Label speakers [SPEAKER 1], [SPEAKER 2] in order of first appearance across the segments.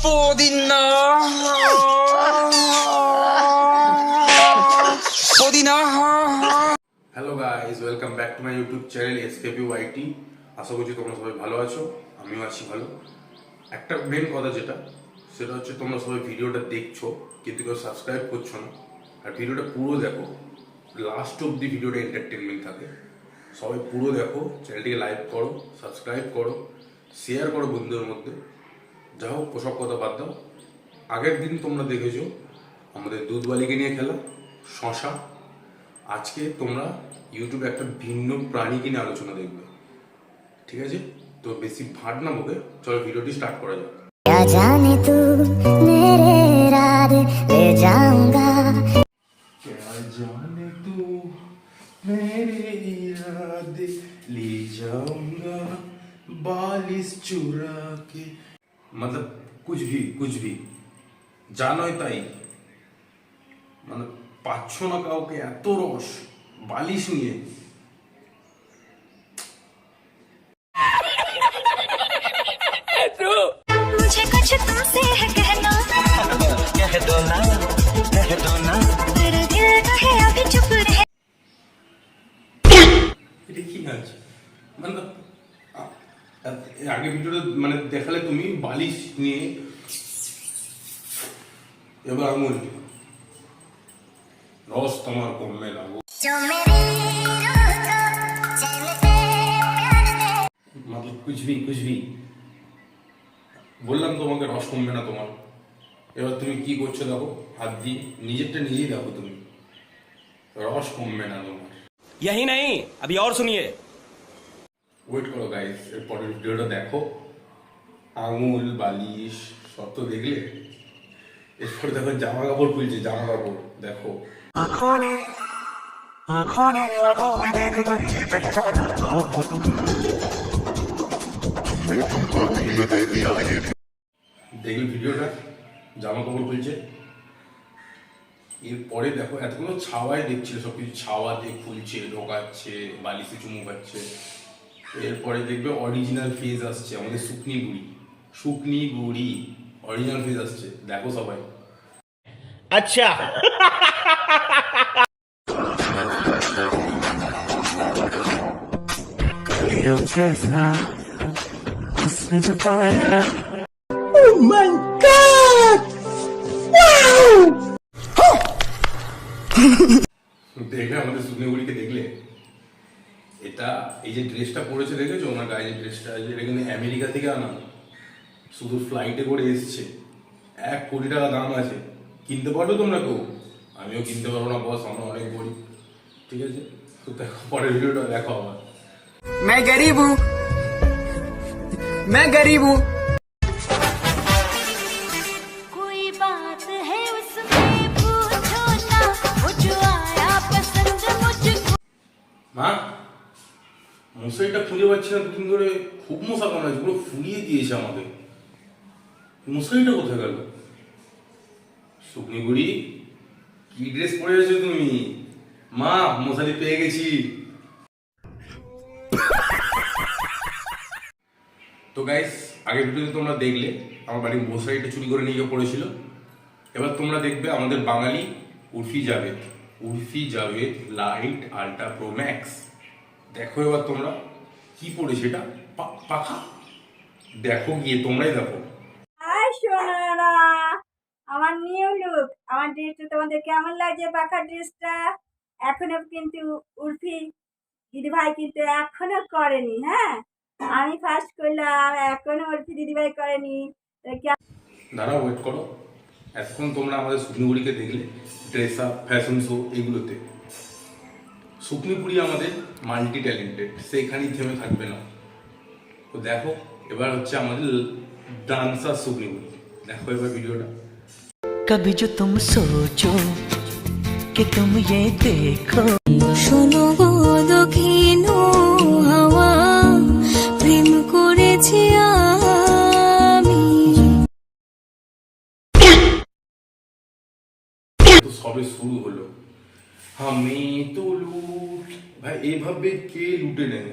[SPEAKER 1] Podina. Podina.
[SPEAKER 2] Hello guys, welcome back to my YouTube channel SKP YT. আশা করছি তোমরা সবাই ভালো আছো, আমিও আছি ভালো। একটা মেন কথা সেটা হচ্ছে তোমরা সবাই ভিডিওটা দেখছো কিন্তু কেউ সাবস্ক্রাইব করছো না। আর ভিডিওটা পুরো দেখো, লাস্ট অব্দি ভিডিওটা এন্টারটেনমেন্ট থাকে। সবাই পুরো দেখো, চ্যানেলটিকে লাইক করো, সাবস্ক্রাইব করো, শেয়ার করো বন্ধুদের মধ্যে। যা হোক, ওসব কথা বাদ দাও। আগের দিন তোমরা দেখেছো আমাদের দুধ বালিকে নিয়ে খেলা শশা। আজকে তোমরা ইউটিউবে একটা ভিন্ন প্রাণীকে নিয়ে আলোচনা দেখবে, ঠিক আছে? তো বেশি ভাট না বকে চলো ভিডিওটি স্টার্ট করা যাক।
[SPEAKER 3] क्या जाने तू मेरे रात ले जाऊंगा,
[SPEAKER 2] क्या जाने तू मेरे इरादे ले जाऊंगा बालिश चुरा के, मतलब कुछ भी জানোই তাই, মানে পাচ্ছ না কাউকে এত রস বালিশ নিয়ে।
[SPEAKER 3] मुझे कुछ तुमसे है कहना, कह दो ना मेरा दिल कहे अभी चुप रहे।
[SPEAKER 2] এটা কি নাচ? মানে আগে ভিডিওটা মানে দেখালে তুমি বালিশ নিয়ে, এবার আঙুল রস তোমার কমবে না।
[SPEAKER 3] जो मेरी रूह को चलते प्यार दे।
[SPEAKER 2] मतलब कुछ भी বললাম তোমাকে রস কমবে না তোমার। এবার তুমি কি করছো দেখো, হাত দিয়ে নিজেরটা নিজেই দেখো, তুমি রস কমবে না তোমার।
[SPEAKER 4] यही नहीं, अभी और सुनिए।
[SPEAKER 2] ওয়েট করো গাইস, এর পরের ভিডিওটা দেখো। আঙুল বালিশ সব তো দেখলে, এরপর দেখো জামা কাপড় খুলছে, জামা কাপড় দেখো। দেখলে ভিডিওটা, জামা কাপড় খুলছে। এরপরে দেখো এতগুলো ছাওয়াই দেখছিল, সবকিছু ছাওয়া দিয়ে খুলছে, ঢোকাচ্ছে, বালিশে চুমু খাচ্ছে। এরপরে দেখবে অরিজিনাল ফেজ আসছে আমাদের শুকনি বুড়ি অরিজিনাল ফেজ আসছে, দেখো সবাই।
[SPEAKER 4] अच्छा
[SPEAKER 2] দেখলে আমাদের শুকনি বুড়িকে দেখলে, এটা এই যে ড্রেসটা পরেছে দেখেছো, ওনার গায়ে যে ড্রেসটা আছে, এটা কিন্তু আমেরিকা থেকে আনা, শুধু ফ্লাইটে করে এসছে। 1 কোটি টাকা দাম আছে, কিনতে পারো তোমরা কেউ? আমিও কিনতে পারবো না বস, আমরা অনেক গরিব, ঠিক আছে? তো দেখো পরের ভিডিওটা দেখো আবার।
[SPEAKER 1] मैं गरीब हूँ
[SPEAKER 3] कोई बात है उसमें पूछो ना, वो जो आया पसंद मुझको।
[SPEAKER 2] মা, মশারিটা খুঁজে পাচ্ছি না দুদিন ধরে, খুব মশা কামড়াচ্ছে, পুরো ফুলিয়ে দিয়েছে আমাকে। মশারিটা কোথায় গেল? শুকনি বুড়ি, কি ড্রেস পরে আছো তুমি? মা, মশারি পেয়ে গেছি। তো গাইস, আগের ভিডিওতে তোমরা দেখলে আমার বাড়ির মশারিটা চুরি করে নিয়ে গিয়ে পড়েছিল। এবার তোমরা দেখবে আমাদের বাঙালি Urfi Javed light ultra pro max. দেখো এবার তোমরা কি পড়েছে, এটা পাখা। দেখো গিয়ে, তোমরাই দেখো।
[SPEAKER 5] হাই সোনারা, আমার নিউ লুক, আমার ড্রেসটা তোমাদের কেমন লাগছে? পাখা ড্রেসটা এখনো কিন্তু উর্ফি দিদিভাই কিন্তু এখনো করেনি। হ্যাঁ, আমি ফার্স্ট করলাম, এখনো উর্ফি দিদিভাই করেনি।
[SPEAKER 2] দাঁড়াও, ওয়েট করো। এখন তোমরা আমাদের শুকনিপুরিকে দেখলে ড্রেস আপ, ফ্যাশন শো, এগুলোতে। শুকনিপুরি আমাদের মাল্টি ট্যালেন্টেড, সেখানেই থেমে থাকবে না। তো দেখো এবার হচ্ছে আমাদের ডান্সার শুকনিপুরি। দেখো এবার ভিডিওটা।
[SPEAKER 6] कभी जो तुम सोचो कि तुम ये देखो,
[SPEAKER 3] শোনো গো দক্ষিণ হাওয়া, প্রেম করেছি আমি।
[SPEAKER 2] তো সবে শুরু হলো, আমি তো লুট। ভাই এইভাবে কে লুটে নেয়?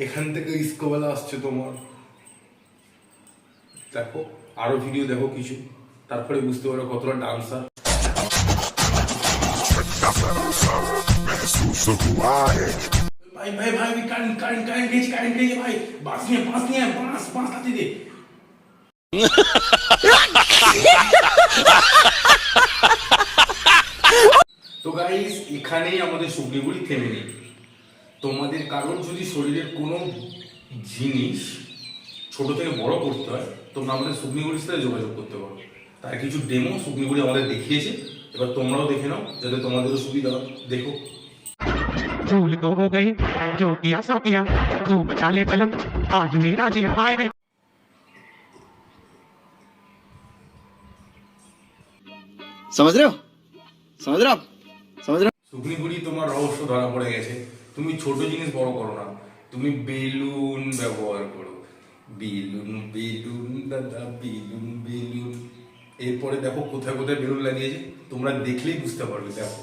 [SPEAKER 2] এখান থেকে ইস্কোবেলা আসছে তোমার, দেখো আরো ভিডিও দেখো কিছু, তারপরে বুঝতে পারো কতটা ডান্সার। ভাই ভাই ভাই কারেন্ট কারেন্ট কারেন্ট গেছে ভাই, বাস নিয়ে বাস হাতে দে। তো গাইস এখানেই আমাদের শুকনিগুড়ি থেমে নেই। তোমাদের কারণ যদি শরীরের কোনো জিনিস ছোট থেকে বড় করতে হয়, তোমরা আমাদের শুকনিগুড়ির সাথে যোগাযোগ করতে পারো। তার কিছু ডেমো শুকনিগুড়ি আমাদের দেখিয়েছে, এবার তোমরাও দেখে নাও যাতে তোমাদেরও সুবিধা হয়। দেখো।
[SPEAKER 7] भूल तो हो गई जो किया सो किया, खूब चाले कलम आज मेरा जी हाय है।
[SPEAKER 1] समझ रहे हो समझ रहे हो आप समझ रहे हो
[SPEAKER 2] শুকনিগুড়ি তোমার রহস্য ধরা পড়ে গেছে। তুমি ছোট জিনিস বড় করো না, তুমি বেলুন ব্যবহার করো। বেলুন বেলুন দাদা বেলুন বেলুন। এরপরে দেখো কোথায় কোথায় বেলুন লাগিয়েছে, তোমরা দেখলেই বুঝতে পারবে। দেখো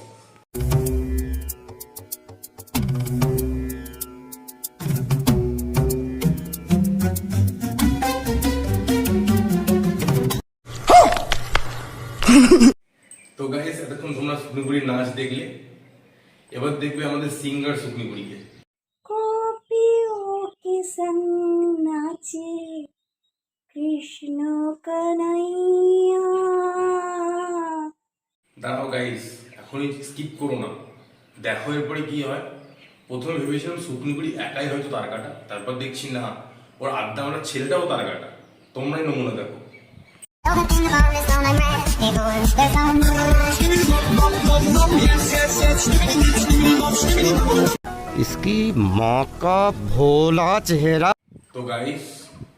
[SPEAKER 2] তো গাইস এতক্ষণ তোমরা শুকনিগুড়ির নাচ দেখলে, এবার দেখবে আমাদের সিঙ্গার শুকনিগুড়িকে।
[SPEAKER 5] गोपियों के संग नाचे कृष्ण कन्हैया।
[SPEAKER 2] দাঁড়াও গাইস, এখনই স্কিপ করো না, দেখো এরপরে কি হয়। প্রথমে ভেবেছিলাম শুকনিগুড়ি একাই হয়তো তার কাটা, তারপর দেখছি না, ওর আড্ডা আমরা ছেলেটাও তার কাটা। তোমরাই নমুনা দেখো।
[SPEAKER 8] इसकी माँ का भोला चेहरा।
[SPEAKER 2] তো গাইস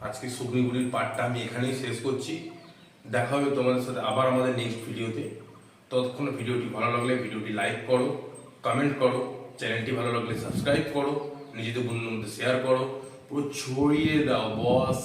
[SPEAKER 2] আজকে শুকনিগুড়ির পার্টটা আমি এখানেই শেষ করছি। দেখা হবে তোমাদের সাথে আবার আমাদের নেক্সট ভিডিওতে। ততক্ষণে ভিডিওটি ভালো লাগলে ভিডিওটি লাইক করো, কমেন্ট করো, চ্যানেলটি ভালো লাগলে সাবস্ক্রাইব করো, নিজেদের বন্ধুদের মধ্যে শেয়ার করো, পুরো ছড়িয়ে দাও বস।